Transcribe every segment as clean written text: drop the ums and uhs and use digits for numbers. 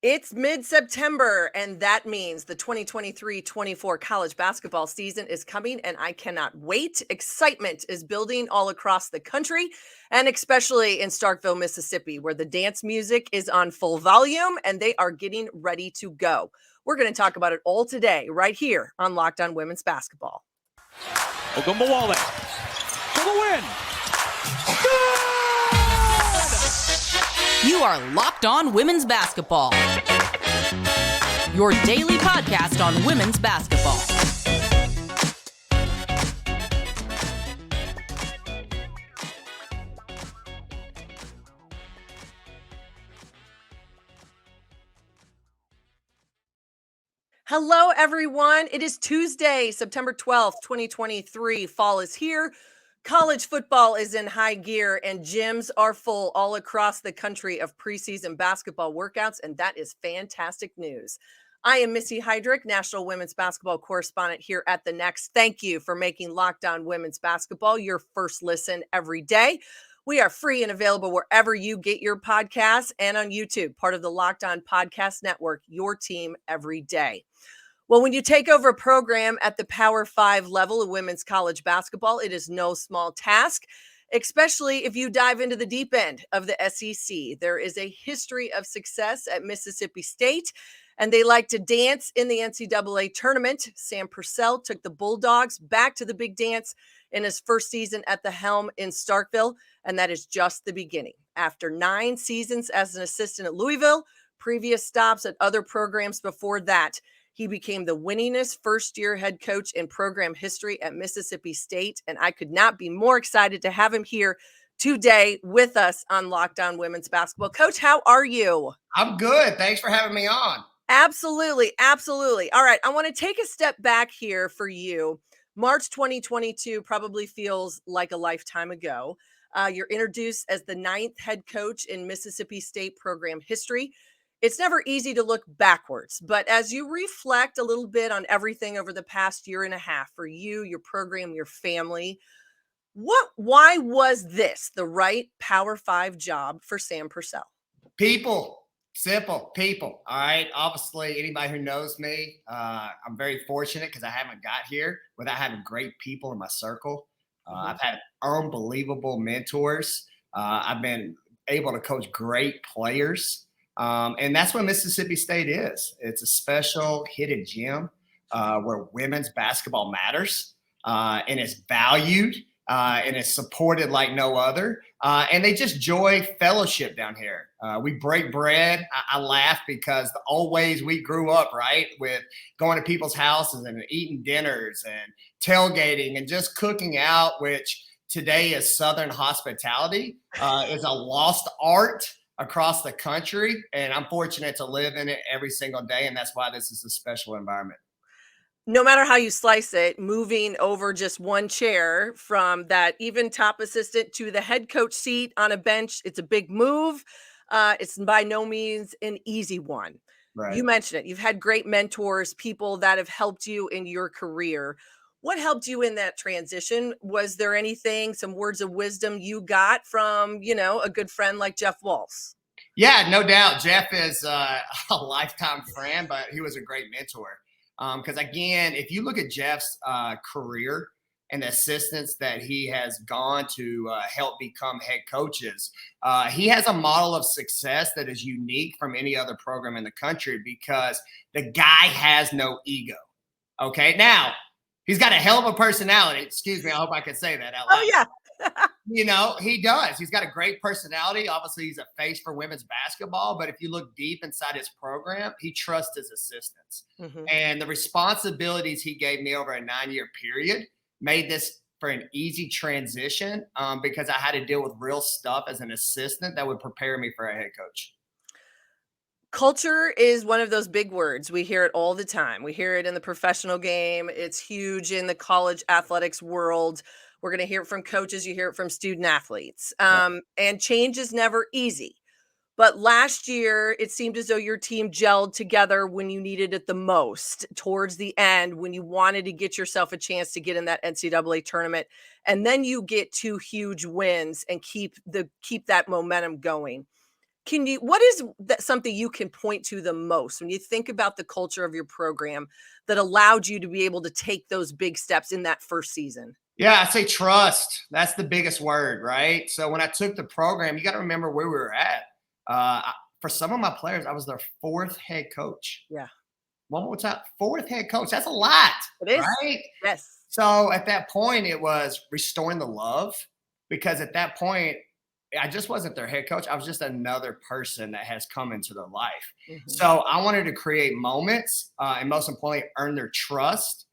It's mid-September, and that means the 2023-24 college basketball season is coming, and I cannot wait. Excitement is building all across the country, and especially in Starkville, Mississippi, where the dance music is on full volume, and they are getting ready to go. We're going to talk about it all today, right here on Locked On Women's Basketball. Ogunbowale for the win. You are Locked On Women's Basketball, your daily podcast on women's basketball. Hello, everyone. It is Tuesday, September 12th, 2023. Fall is here. College football is in high gear and gyms are full all across the country of preseason basketball workouts, and that is fantastic news. I am Missy Heidrick, National Women's Basketball Correspondent here at The Next. Thank you for making Locked On Women's Basketball your first listen every day. We are free and available wherever you get your podcasts and on YouTube, part of the Locked On Podcast Network, your team every day. Well, when you take over a program at the Power 5 level of women's college basketball, it is no small task, especially if you dive into the deep end of the SEC. There is a history of success at Mississippi State, and they like to dance in the NCAA Tournament. Sam Purcell took the Bulldogs back to the big dance in his first season at the helm in Starkville, and that is just the beginning. After 9 seasons as an assistant at Louisville, previous stops at other programs before that, he became the winningest first-year head coach in program history at Mississippi State, and I could not be more excited to have him here today with us on Locked On Women's Basketball. Coach, how are you? I'm good. Thanks for having me on. Absolutely, absolutely. All right, I want to take a step back here for you. March 2022 probably feels like a lifetime ago. You're introduced as the 9th head coach in Mississippi State program history. It's never easy to look backwards, but as you reflect a little bit on everything over the past year and a half for you, your program, your family, why was this the right Power 5 job for Sam Purcell? People, simple people. All right. Obviously, anybody who knows me, I'm very fortunate because I haven't got here without having great people in my circle. I've had unbelievable mentors. I've been able to coach great players. And that's what Mississippi State is. It's a special hidden gem where women's basketball matters and it's valued and it's supported like no other. And they just enjoy fellowship down here. We break bread. I laugh because the old ways we grew up, right, with going to people's houses and eating dinners and tailgating and just cooking out, which today is Southern hospitality, is a lost art across the country, and I'm fortunate to live in it every single day, and that's why this is a special environment. No matter how you slice it, moving over just one chair from that even top assistant to the head coach seat on a bench, it's a big move. It's by no means an easy one. Right. You mentioned it. You've had great mentors, people that have helped you in your career. What helped you in that transition? Was there anything, some words of wisdom you got from, a good friend like Jeff Walls? Yeah, no doubt. Jeff is a lifetime friend, but he was a great mentor. Because again, if you look at Jeff's career and the assistants that he has gone to help become head coaches, he has a model of success that is unique from any other program in the country because the guy has no ego. Okay, now, he's got a hell of a personality. Excuse me. I hope I can say that out loud. Oh, yeah. He does. He's got a great personality. Obviously, he's a face for women's basketball. But if you look deep inside his program, he trusts his assistants. Mm-hmm. And the responsibilities he gave me over a 9-year period made this for an easy transition because I had to deal with real stuff as an assistant that would prepare me for a head coach. Culture is one of those big words. We hear it all the time. We hear it in the professional game. It's huge in the college athletics world. We're going to hear it from coaches. You hear it from student athletes. And change is never easy. But last year, it seemed as though your team gelled together when you needed it the most, towards the end, when you wanted to get yourself a chance to get in that NCAA tournament. And then you get 2 huge wins and keep that momentum going. What is that something you can point to the most when you think about the culture of your program that allowed you to be able to take those big steps in that first season? Yeah, I say trust. That's the biggest word, right? So when I took the program, you got to remember where we were at. For some of my players, I was their fourth head coach. Yeah. One more time, fourth head coach. That's a lot, It is. right? Yes. So at that point, it was restoring the love, because at that point, I just wasn't their head coach. I was just another person that has come into their life. Mm-hmm. So I wanted to create moments and most importantly, earn their trust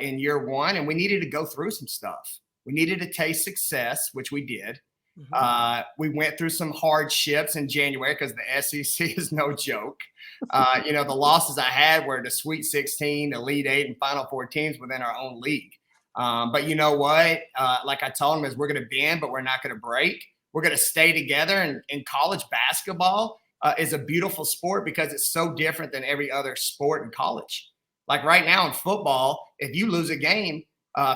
in year one. And we needed to go through some stuff. We needed to taste success, which we did. Mm-hmm. We went through some hardships in January because the SEC is no joke. The losses I had were the Sweet 16, Elite 8, and Final Four teams within our own league. But you know what? Like I told them, is we're going to bend, but we're not going to break. We're going to stay together. And college basketball is a beautiful sport because it's so different than every other sport in college. Like right now in football, if you lose a game,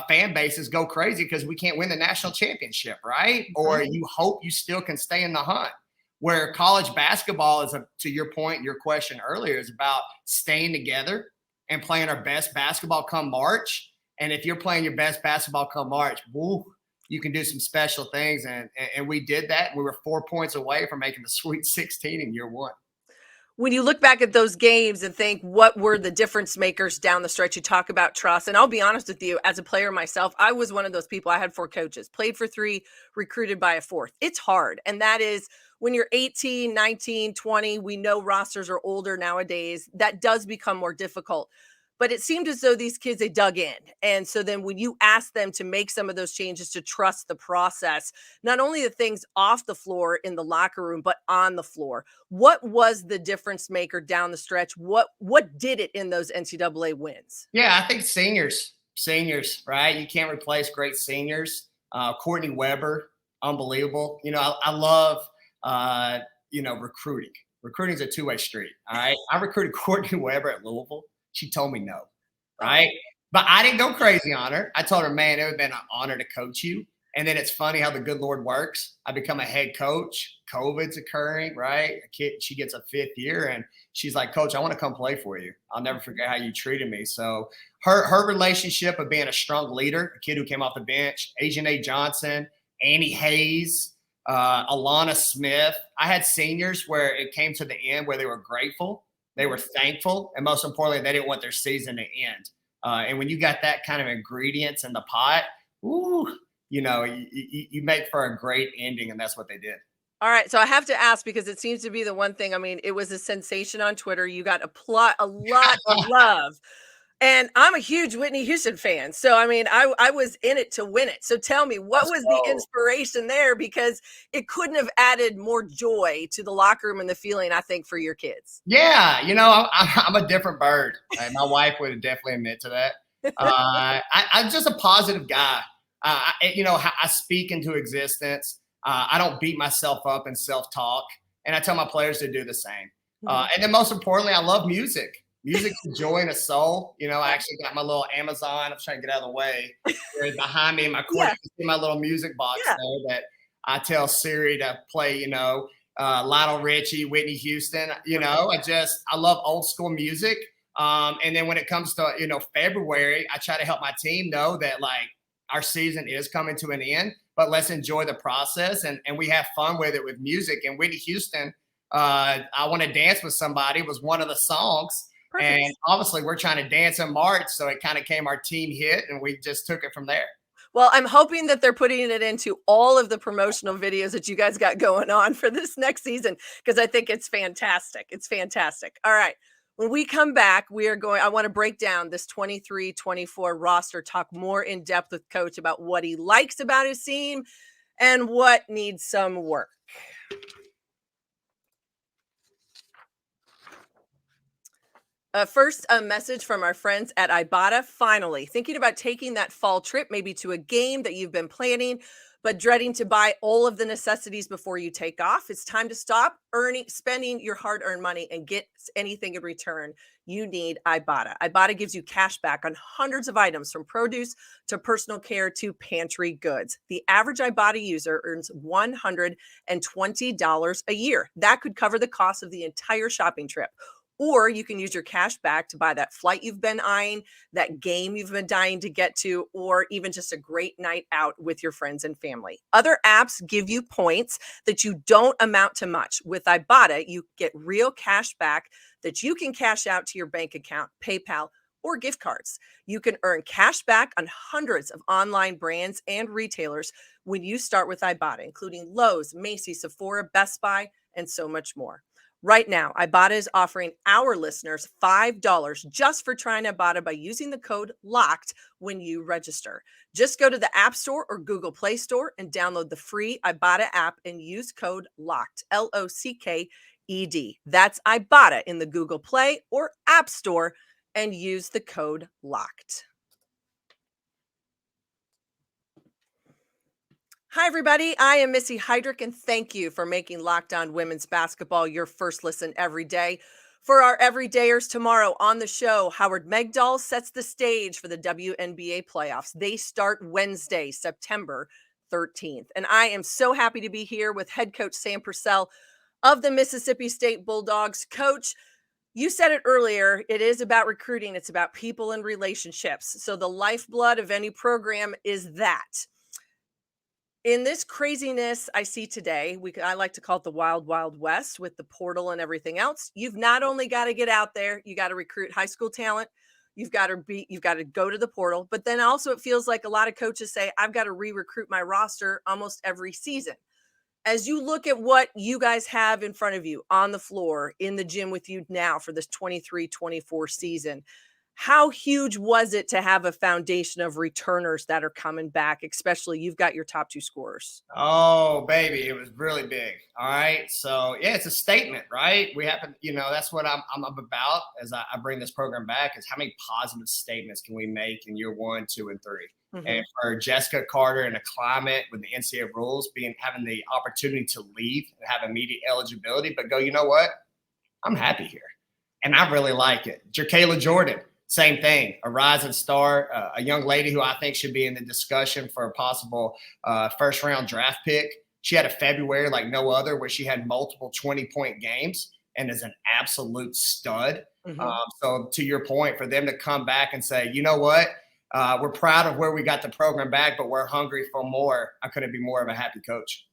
fan bases go crazy because we can't win the national championship, right? Or you hope you still can stay in the hunt. Where college basketball is, to your point, your question earlier, is about staying together and playing our best basketball come March. And if you're playing your best basketball come March, woo, you can do some special things. And we did that. We were 4 points away from making the Sweet 16 in year one. When you look back at those games and think, what were the difference makers down the stretch? You talk about trust. And I'll be honest with you, as a player myself, I was one of those people. I had 4 coaches, played for 3, recruited by a 4th. It's hard. And that is when you're 18, 19, 20, we know rosters are older nowadays. That does become more difficult. But it seemed as though these kids, they dug in. And so then when you ask them to make some of those changes, to trust the process, not only the things off the floor in the locker room, but on the floor, what was the difference maker down the stretch? What did it in those NCAA wins? Yeah, I think seniors, right? You can't replace great seniors. Courtney Weber, unbelievable. I love, recruiting. Recruiting is a two-way street, all right? I recruited Courtney Weber at Louisville. She told me no, right? But I didn't go crazy on her. I told her, man, it would have been an honor to coach you. And then it's funny how the good Lord works. I become a head coach. COVID's occurring, right? She gets a 5th year, and she's like, Coach, I want to come play for you. I'll never forget how you treated me. So her relationship of being a strong leader, a kid who came off the bench, Asian A. Johnson, Annie Hayes, Alana Smith. I had seniors where it came to the end where they were grateful. They were thankful, and most importantly, they didn't want their season to end. And when you got that kind of ingredients in the pot, you make for a great ending, and that's what they did. All right, so I have to ask, because it seems to be the one thing. I mean, it was a sensation on Twitter. You got a lot of love. And I'm a huge Whitney Houston fan. So, I mean, I was in it to win it. So tell me, what was the inspiration there? Because it couldn't have added more joy to the locker room and the feeling, I think, for your kids. Yeah, I'm a different bird. My wife would definitely admit to that. I'm just a positive guy. I speak into existence. I don't beat myself up in self-talk. And I tell my players to do the same. And then most importantly, I love music. Music's a joy and a soul. I actually got my little Amazon. I'm trying to get out of the way. Right behind me in my corner, you see my little music box there that I tell Siri to play, Lionel Richie, Whitney Houston. I love old school music. And then when it comes to, February, I try to help my team know that, like, our season is coming to an end, but let's enjoy the process and we have fun with it with music. And Whitney Houston, I Want to Dance with Somebody was one of the songs. Perfect. And obviously we're trying to dance in March. So it kind of came our team hit, and we just took it from there. Well, I'm hoping that they're putting it into all of the promotional videos that you guys got going on for this next season, because I think it's fantastic. It's fantastic. All right. When we come back, I want to break down this 23-24 roster, talk more in depth with Coach about what he likes about his team and what needs some work. First, a message from our friends at Ibotta. Finally, thinking about taking that fall trip, maybe to a game that you've been planning, but dreading to buy all of the necessities before you take off? It's time to stop spending your hard-earned money and get anything in return. You need Ibotta. Ibotta gives you cash back on hundreds of items, from produce to personal care to pantry goods. The average Ibotta user earns $120 a year. That could cover the cost of the entire shopping trip. Or you can use your cash back to buy that flight you've been eyeing, that game you've been dying to get to, or even just a great night out with your friends and family. Other apps give you points that you don't amount to much. With Ibotta, you get real cash back that you can cash out to your bank account, PayPal, or gift cards. You can earn cash back on hundreds of online brands and retailers when you start with Ibotta, including Lowe's, Macy's, Sephora, Best Buy, and so much more. Right now, Ibotta is offering our listeners $5 just for trying Ibotta by using the code LOCKED when you register. Just go to the App Store or Google Play Store and download the free Ibotta app and use code LOCKED, LOCKED. That's Ibotta in the Google Play or App Store, and use the code LOCKED. Hi, everybody. I am Missy Heidrick, and thank you for making Locked On Women's Basketball your first listen every day. For our everydayers tomorrow on the show, Howard Megdal sets the stage for the WNBA playoffs. They start Wednesday, September 13th. And I am so happy to be here with head coach Sam Purcell of the Mississippi State Bulldogs. Coach, you said it earlier, it is about recruiting. It's about people and relationships. So the lifeblood of any program is that. In this craziness I see today, I like to call it the wild, wild west with the portal and everything else. You've not only got to get out there, you got to recruit high school talent. You've got to go to the portal, but then also it feels like a lot of coaches say, I've got to re-recruit my roster almost every season. As you look at what you guys have in front of you on the floor, in the gym with you now for this 23-24 season, how huge was it to have a foundation of returners that are coming back, especially you've got your top two scorers? Oh, baby, it was really big. All right. So, yeah, it's a statement, right? We happen, that's what I'm about as I bring this program back, is how many positive statements can we make in year 1, 2, and 3? Mm-hmm. And for Jessica Carter in a climate with the NCAA rules, having the opportunity to leave and have immediate eligibility, but go, you know what? I'm happy here. And I really like it. Jerkayla Jordan. Same thing, a rising star, a young lady who I think should be in the discussion for a possible first-round draft pick. She had a February like no other where she had multiple 20-point games and is an absolute stud. Mm-hmm. So to your point, for them to come back and say, you know what, we're proud of where we got the program back, but we're hungry for more. I couldn't be more of a happy coach.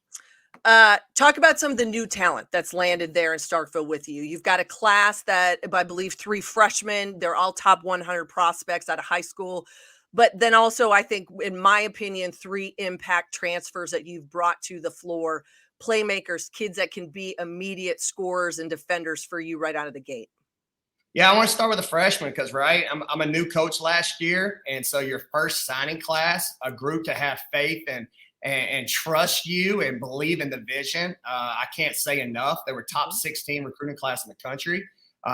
Talk about some of the new talent that's landed there in Starkville with you. You've got a class that I believe 3 freshmen, they're all top 100 prospects out of high school. But then also, I think, in my opinion, 3 impact transfers that you've brought to the floor, playmakers, kids that can be immediate scorers and defenders for you right out of the gate. Yeah, I want to start with a freshman because, right, I'm a new coach last year. And so your first signing class, a group to have faith and trust you and believe in the vision. I can't say enough. They were top 16 recruiting class in the country.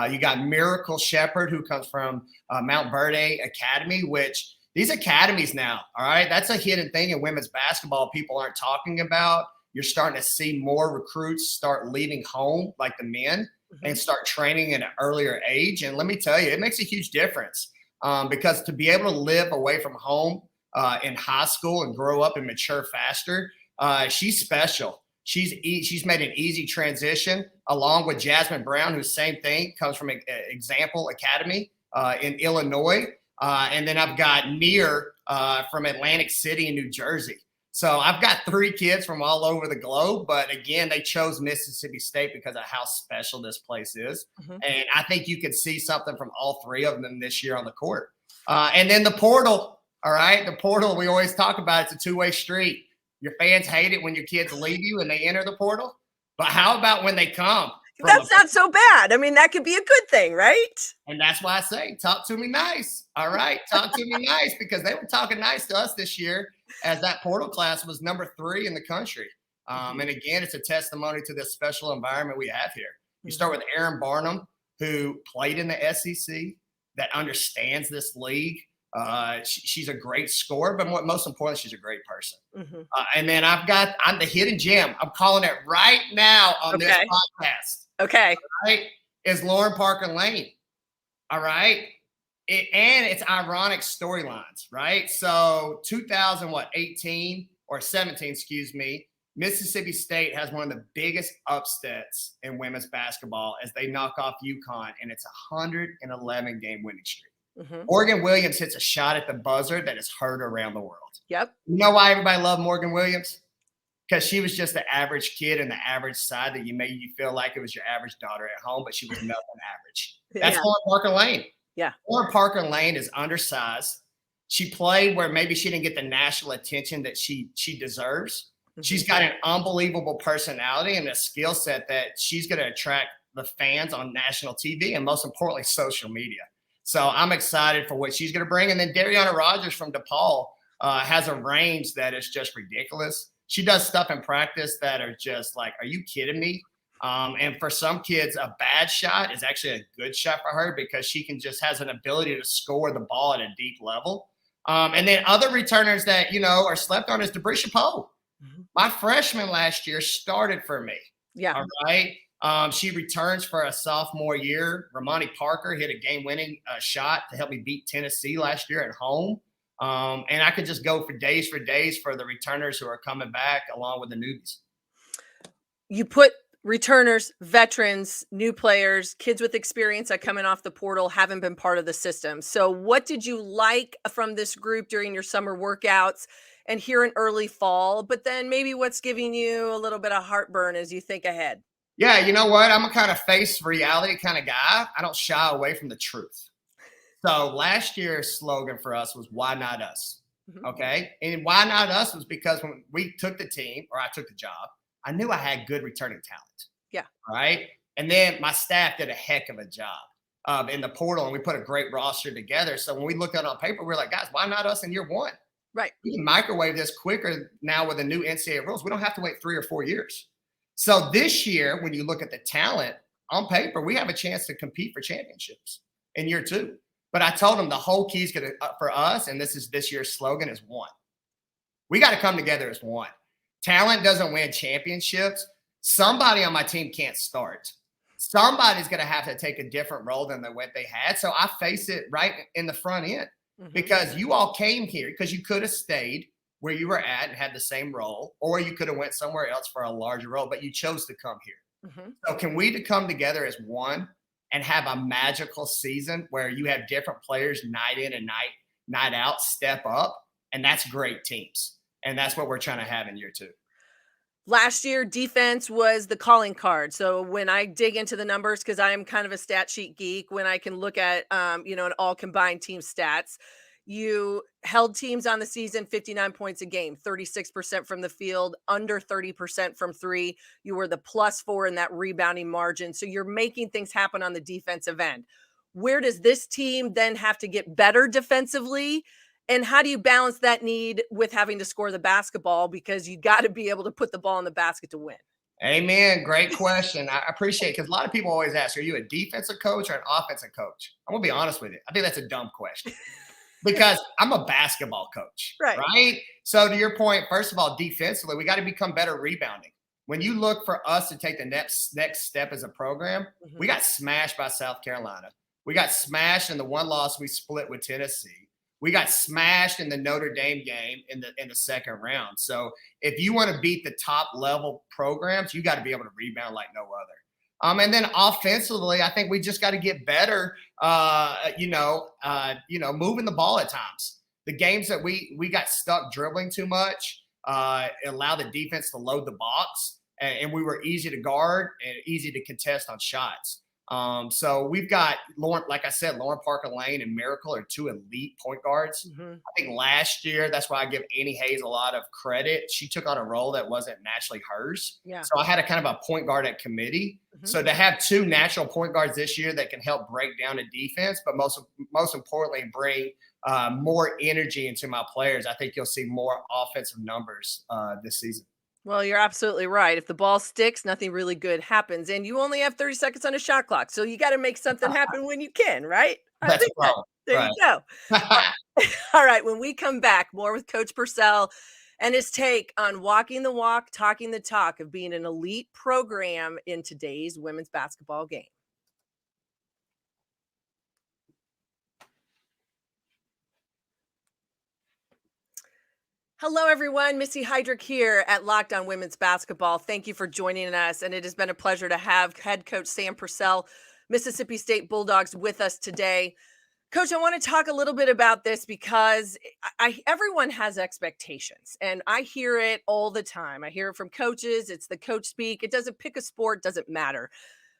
You got Miracle Shepherd, who comes from Mount Verde Academy, which these academies now, all right, that's a hidden thing in women's basketball people aren't talking about. You're starting to see more recruits start leaving home like the men and start training at an earlier age. And let me tell you, it makes a huge difference because to be able to live away from home in high school and grow up and mature faster. She's special. She's made an easy transition along with Jasmine Brown, who same thing, comes from Example Academy in Illinois. And then I've got Near from Atlantic City in New Jersey. So I've got 3 kids from all over the globe, but again, they chose Mississippi State because of how special this place is. Mm-hmm. And I think you could see something from all 3 of them this year on the court. And then the portal, all right, the portal, we always talk about it's a two-way street. Your fans hate it when your kids leave you and they enter the portal, but how about when they come? That's not so bad. I mean, that could be a good thing, right? And that's why I say, talk to me nice. All right. Talk to me nice, because they were talking nice to us this year as that portal class was number 3 in the country. And again, it's a testimony to this special environment we have here. You start with Aaron Barnum, who played in the SEC, that understands this league, She's a great scorer, but most importantly, she's a great person. Mm-hmm. And then I'm the hidden gem. I'm calling it right now on this podcast. Okay. Right? Is Lauren Parker Lane. All right. And it's ironic storylines, right? So 2018 or 17, excuse me, Mississippi State has one of the biggest upsets in women's basketball as they knock off UConn, and it's a 111-game winning streak. Mm-hmm. Morgan Williams hits a shot at the buzzer that is heard around the world. Yep. You know why everybody loved Morgan Williams? Because she was just the average kid in the average side that made you feel like it was your average daughter at home, but she was nothing average. That's Lauren Parker Lane. Yeah. Lauren Parker Lane is undersized. She played where maybe she didn't get the national attention that she deserves. Mm-hmm. She's got an unbelievable personality and a skill set that she's going to attract the fans on national TV and most importantly, social media. So I'm excited for what she's going to bring. And then Dariana Rogers from DePaul has a range that is just ridiculous. She does stuff in practice that are just like, are you kidding me? And for some kids, a bad shot is actually a good shot for her because she has an ability to score the ball at a deep level. And then other returners that, are slept on is Debrisha Poe. Mm-hmm. My freshman last year started for me. Yeah. All right. She returns for a sophomore year. Ramani Parker hit a game-winning shot to help me beat Tennessee last year at home. And I could just go for days for the returners who are coming back along with the newbies. You put returners, veterans, new players, kids with experience that coming off the portal haven't been part of the system. So what did you like from this group during your summer workouts and here in early fall? But then maybe what's giving you a little bit of heartburn as you think ahead? Yeah, you know what? I'm a kind of face reality kind of guy. I don't shy away from the truth. So last year's slogan for us was, why not us? Mm-hmm. Okay. And why not us was because when we took the team, or I took the job, I knew I had good returning talent. Yeah. Right. And then my staff did a heck of a job in the portal, and we put a great roster together. So when we looked at it on paper, we're like, guys, why not us in year one? Right. We can microwave this quicker now with the new NCAA rules. We don't have to wait 3 or 4 years. So this year, when you look at the talent on paper, we have a chance to compete for championships in year 2. But I told them the whole key is going to, for us, and this is this year's slogan, is one. We got to come together as one. Talent doesn't win championships. Somebody on my team can't start. Somebody's going to have to take a different role than what they had. So I face it right in the front end because you all came here because you could have stayed where you were at and had the same role, or you could have went somewhere else for a larger role, but you chose to come here. Mm-hmm. So can we come together as one and have a magical season where you have different players night in and night out step up? And that's great teams. And that's what we're trying to have in year 2. Last year, defense was the calling card. So when I dig into the numbers, because I am kind of a stat sheet geek, when I can look at, an all combined team stats, you held teams on the season 59 points a game, 36% from the field, under 30% from 3. You were the +4 in that rebounding margin. So you're making things happen on the defensive end. Where does this team then have to get better defensively? And how do you balance that need with having to score the basketball? Because you got to be able to put the ball in the basket to win. Amen. Great question. I appreciate it because a lot of people always ask, are you a defensive coach or an offensive coach? I'm going to be honest with you. I think that's a dumb question because I'm a basketball coach, right? So to your point, first of all, defensively, we got to become better rebounding. When you look for us to take the next step as a program, we got smashed by South Carolina. We got smashed in the one loss we split with Tennessee. We got smashed in the Notre Dame game in the second round. So if you want to beat the top level programs, you got to be able to rebound like no other. And then offensively, I think we just got to get better. Moving the ball at times. The games that we got stuck dribbling too much, allow the defense to load the box, and we were easy to guard and easy to contest on shots. So we've got Lauren, like I said, Lauren Parker Lane and Miracle are 2 elite point guards. I think last year, that's why I give Annie Hayes a lot of credit. She took on a role that wasn't naturally hers. Yeah. So I had a kind of a point guard at committee. So to have 2 natural point guards this year that can help break down a defense, but most importantly, bring more energy into my players, I think you'll see more offensive numbers this season. Well, you're absolutely right. If the ball sticks, nothing really good happens. And you only have 30 seconds on a shot clock. So you got to make something happen when you can, right? I That's a think that. problem. There Right. you go. All right. When we come back, more with Coach Purcell and his take on walking the walk, talking the talk of being an elite program in today's women's basketball game. Hello, everyone. Missy Heidrick here at Locked On Women's Basketball. Thank you for joining us. And it has been a pleasure to have head coach Sam Purcell, Mississippi State Bulldogs, with us today. Coach, I want to talk a little bit about this because everyone has expectations, and I hear it all the time. I hear it from coaches. It's the coach speak. It doesn't pick a sport, doesn't matter.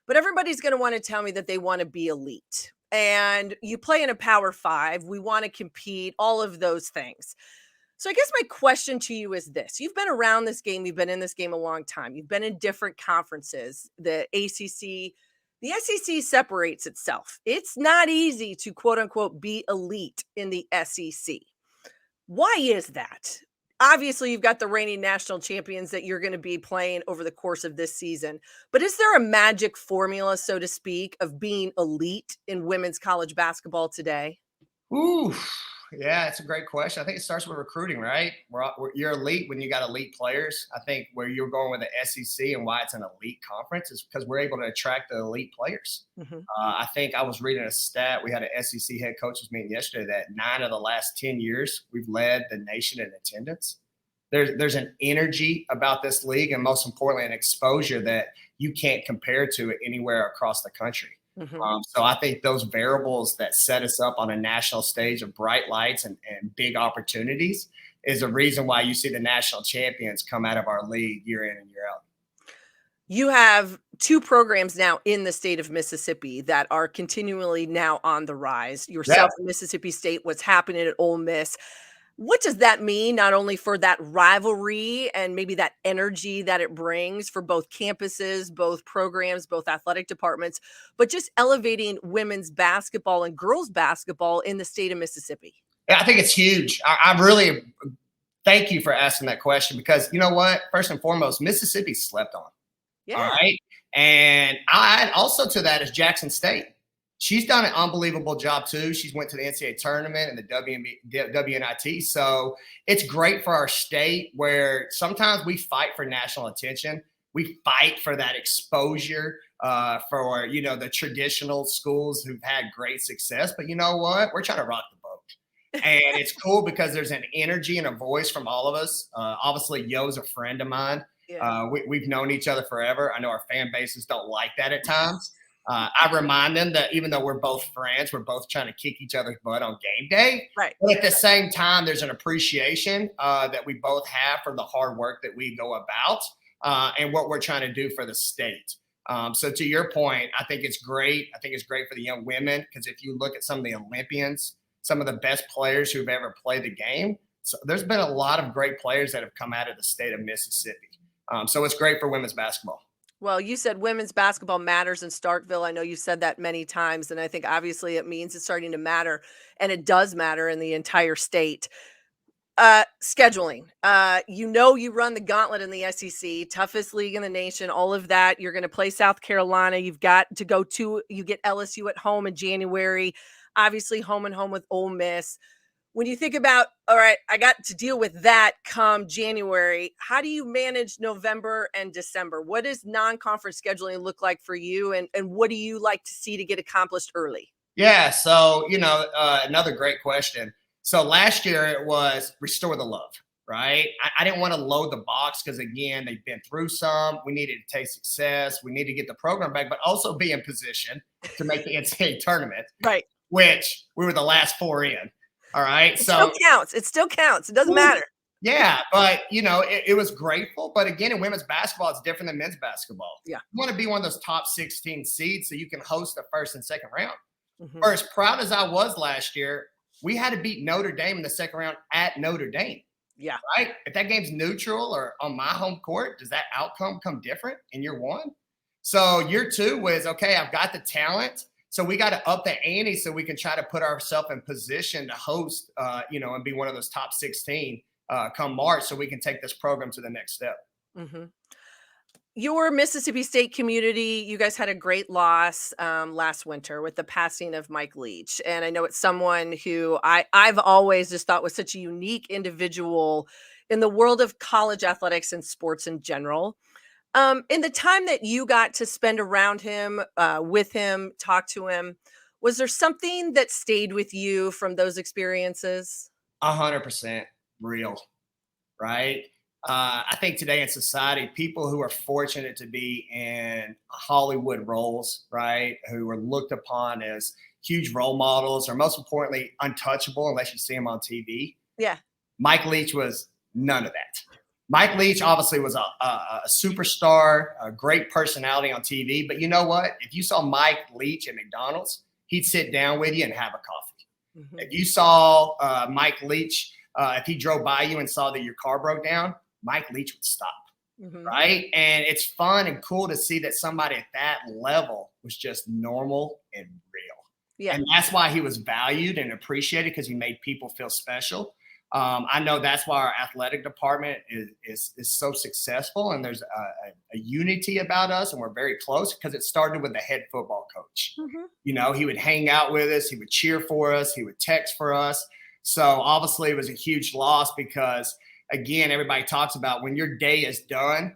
But everybody's going to want to tell me that they want to be elite. And you play in a Power Five. We want to compete, all of those things. So I guess my question to you is this. You've been around this game. You've been in this game a long time. You've been in different conferences, the ACC. The SEC separates itself. It's not easy to, quote unquote, be elite in the SEC. Why is that? Obviously, you've got the reigning national champions that you're going to be playing over the course of this season. But is there a magic formula, so to speak, of being elite in women's college basketball today? Ooh, yeah, it's a great question. I think it starts with recruiting, right? You're elite when you got elite players. I think where you're going with the SEC and why it's an elite conference is because we're able to attract the elite players. Mm-hmm. I think I was reading a stat. We had an SEC head coaches meeting yesterday that 9 of the last 10 years we've led the nation in attendance. There's an energy about this league, and most importantly, an exposure that you can't compare to it anywhere across the country. Mm-hmm. So I think those variables that set us up on a national stage of bright lights and big opportunities is a reason why you see the national champions come out of our league year in and year out. You have 2 programs now in the state of Mississippi that are continually now on the rise. Yourself at Mississippi State, what's happening at Ole Miss. What does that mean, not only for that rivalry and maybe that energy that it brings for both campuses, both programs, both athletic departments, but just elevating women's basketball and girls basketball in the state of Mississippi? Yeah, I think it's huge. I really thank you for asking that question because you know what? First and foremost, Mississippi slept on. Yeah. All right. And I add also to that is Jackson State. She's done an unbelievable job too. She's went to the NCAA tournament and the WNIT. So it's great for our state where sometimes we fight for national attention. We fight for that exposure for, the traditional schools who've had great success. But you know what? We're trying to rock the boat. And it's cool because there's an energy and a voice from all of us. Obviously, Yo's a friend of mine. Yeah. We've known each other forever. I know our fan bases don't like that at times. I remind them that even though we're both friends, we're both trying to kick each other's butt on game day. Right. But at the same time, there's an appreciation that we both have for the hard work that we go about and what we're trying to do for the state. So to your point, I think it's great. I think it's great for the young women because if you look at some of the Olympians, some of the best players who've ever played the game, so there's been a lot of great players that have come out of the state of Mississippi. So it's great for women's basketball. Well, you said women's basketball matters in Starkville. I know you said that many times, and I think obviously it means it's starting to matter, and it does matter in the entire state. Scheduling. You run the gauntlet in the SEC, toughest league in the nation, all of that. You're going to play South Carolina. You've got to you get LSU at home in January, obviously home and home with Ole Miss. When you think about, all right, I got to deal with that come January, how do you manage November and December? What does non-conference scheduling look like for you? And what do you like to see to get accomplished early? Yeah. So, another great question. So last year it was restore the love, right? I didn't want to load the box because, again, they've been through some. We needed to taste success. We need to get the program back, but also be in position to make the NCAA tournament, right? Which we were the last 4 in. All right. It still counts. It still counts. It doesn't matter. Yeah. But, it was grateful. But again, in women's basketball, it's different than men's basketball. Yeah. You want to be one of those top 16 seeds so you can host the first and second round. Mm-hmm. For as proud as I was last year, we had to beat Notre Dame in the second round at Notre Dame. Yeah. Right. If that game's neutral or on my home court, does that outcome come different in year 1? So year 2 was, okay, I've got the talent. So we got to up the ante so we can try to put ourselves in position to host, and be one of those top 16 come March so we can take this program to the next step. Mm-hmm. your Mississippi State community, you guys had a great loss last winter with the passing of Mike Leach. And I know it's someone who I've always just thought was such a unique individual in the world of college athletics and sports in general. In the time that you got to spend around him, with him, talk to him, was there something that stayed with you from those experiences? 100% real, right? I think today in society, people who are fortunate to be in Hollywood roles, right, who are looked upon as huge role models, or most importantly, untouchable unless you see them on TV. Yeah. Mike Leach was none of that. Mike Leach obviously was a superstar, a great personality on TV. But you know what? If you saw Mike Leach at McDonald's, he'd sit down with you and have a coffee. Mm-hmm. If you saw Mike Leach, if he drove by you and saw that your car broke down, Mike Leach would stop, right? And it's fun and cool to see that somebody at that level was just normal and real. Yeah. And that's why he was valued and appreciated, because he made people feel special. I know that's why our athletic department is so successful, and there's a unity about us, and we're very close because it started with the head football coach. Mm-hmm. You know, he would hang out with us, he would cheer for us, he would text for us. So obviously it was a huge loss because, again, everybody talks about when your day is done,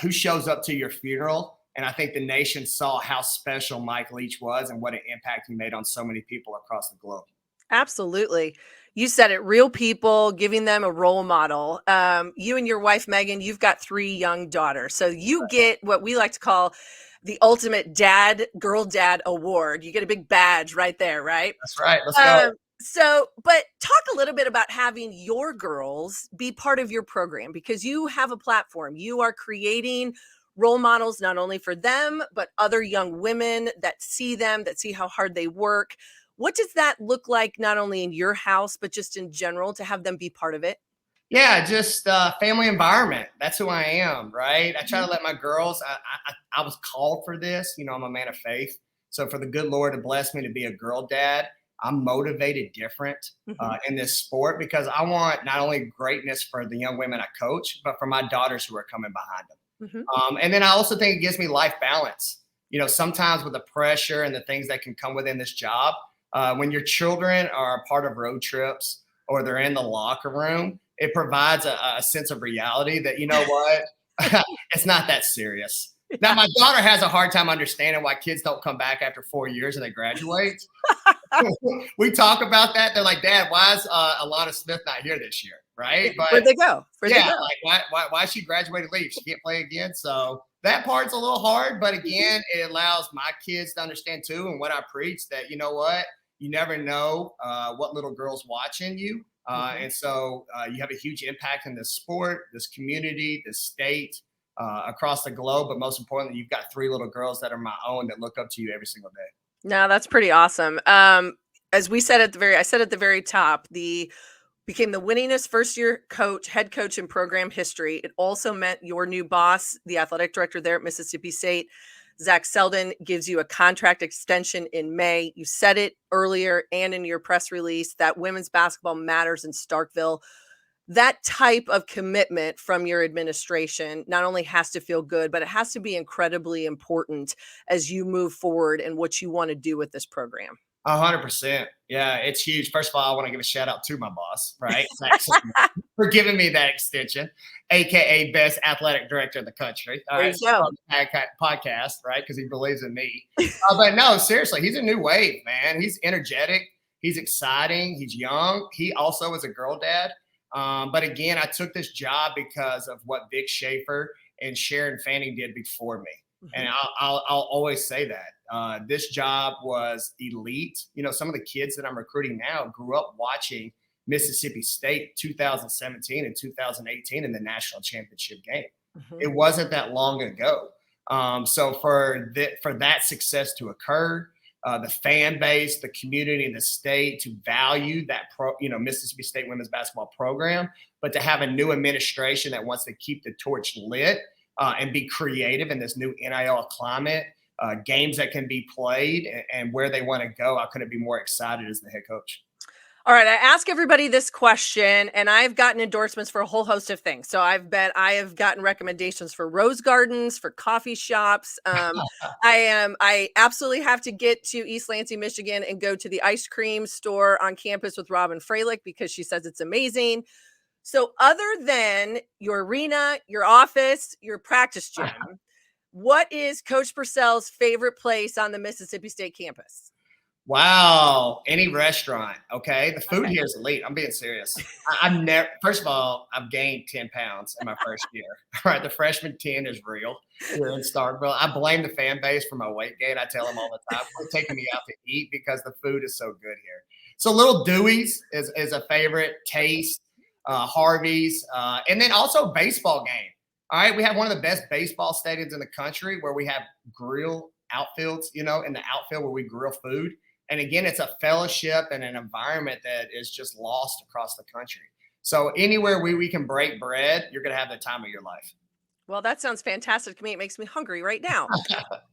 who shows up to your funeral. And I think the nation saw how special Mike Leach was and what an impact he made on so many people across the globe. Absolutely. You said it, real people, giving them a role model. You and your wife, Megan, you've got 3 young daughters. So you get what we like to call the ultimate girl dad award. You get a big badge right there, right? That's right. Let's go. But talk a little bit about having your girls be part of your program, because you have a platform. You are creating role models, not only for them, but other young women that see them, that see how hard they work. What does that look like, not only in your house, but just in general, to have them be part of it? Yeah, just family environment. That's who I am, right? I try to let my girls, I was called for this. You know, I'm a man of faith. So for the good Lord to bless me to be a girl dad, I'm motivated different in this sport, because I want not only greatness for the young women I coach, but for my daughters who are coming behind them. And then I also think it gives me life balance. You know, sometimes with the pressure and the things that can come within this job, when your children are a part of road trips or they're in the locker room, it provides a sense of reality that, you know what, it's not that serious. Now, my daughter has a hard time understanding why kids don't come back after 4 years and they graduate. We talk about that. They're like, Dad, why is Alana Smith not here this year? Right? But where'd they go? Like why she graduated leave? She can't play again. So that part's a little hard, but again, it allows my kids to understand too, and what I preach, that, you know what, you never know what little girl's watching you. And so you have a huge impact in this sport, this community, this state, across the globe. But most importantly, you've got 3 little girls that are my own that look up to you every single day. No, that's pretty awesome. As we said I said at the very top, became the winningest first-year head coach in program history. It also meant your new boss, the athletic director there at Mississippi State, Zach Selden, gives you a contract extension in May. You said it earlier and in your press release that women's basketball matters in Starkville. That type of commitment from your administration not only has to feel good, but it has to be incredibly important as you move forward and what you want to do with this program. 100%. Yeah, it's huge. First of all, I want to give a shout out to my boss, right? For giving me that extension, AKA best athletic director in the country. All right, podcast, right? Because he believes in me. But no, seriously, he's a new wave, man. He's energetic. He's exciting. He's young. He also is a girl dad. But again, I took this job because of what Vic Schaefer and Sharon Fanning did before me. And I'll always say that this job was elite. You know, some of the kids that I'm recruiting now grew up watching Mississippi State 2017 and 2018 in the national championship game. It wasn't that long ago. So for that success to occur, the fan base, the community, and the state to value that Mississippi State women's basketball program, but to have a new administration that wants to keep the torch lit and be creative in this new NIL climate, games that can be played and where they want to go. I couldn't be more excited as the head coach. All right, I ask everybody this question, and I've gotten endorsements for a whole host of things. So I have gotten recommendations for rose gardens, for coffee shops. I absolutely have to get to East Lansing, Michigan, and go to the ice cream store on campus with Robin Freilich because she says it's amazing. So, other than your arena, your office, your practice gym, what is Coach Purcell's favorite place on the Mississippi State campus? Wow, any restaurant, okay? The food Okay. here is elite. I'm being serious. I've never. First of all, I've gained 10 pounds in my first year. All right, the freshman 10 is real here in Starkville. I blame the fan base for my weight gain. I tell them all the time, quit taking me out to eat because the food is so good here. So Little Dewey's is a favorite. Taste, Harvey's, and then also baseball game. All right, we have one of the best baseball stadiums in the country where we have grill outfields, in the outfield where we grill food. And again, it's a fellowship and an environment that is just lost across the country. So anywhere we can break bread, you're going to have the time of your life. Well, that sounds fantastic to me. It makes me hungry right now.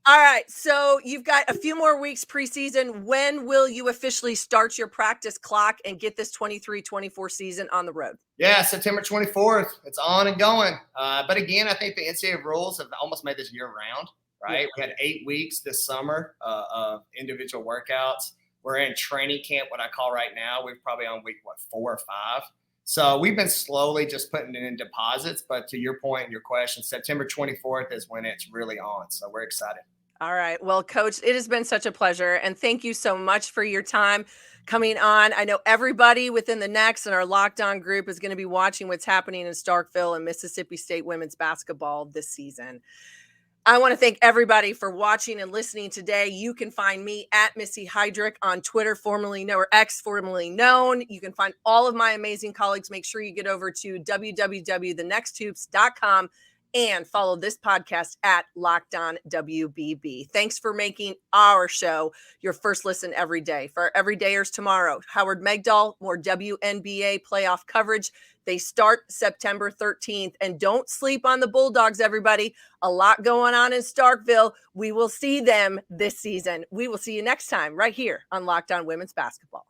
All right. So you've got a few more weeks preseason. When will you officially start your practice clock and get this 23-24 season on the road? Yeah, September 24th. It's on and going. But again, I think the NCAA rules have almost made this year round. Right. We had 8 weeks this summer of individual workouts. We're in training camp, what I call right now. We're probably on week, 4 or 5. So we've been slowly just putting it in deposits. But to your point and your question, September 24th is when it's really on. So we're excited. All right. Well, Coach, it has been such a pleasure. And thank you so much for your time coming on. I know everybody within the Next and our Locked On group is going to be watching what's happening in Starkville and Mississippi State women's basketball this season. I want to thank everybody for watching and listening today. You can find me at Missy Heidrick on Twitter, formerly known, or X, formerly known. You can find all of my amazing colleagues. Make sure you get over to www.thenexthoops.com and follow this podcast at Locked On WBB. Thanks for making our show your first listen every day. For our everydayers tomorrow, Howard Megdal, more WNBA playoff coverage. They start September 13th. And don't sleep on the Bulldogs, everybody. A lot going on in Starkville. We will see them this season. We will see you next time right here on Locked On Women's Basketball.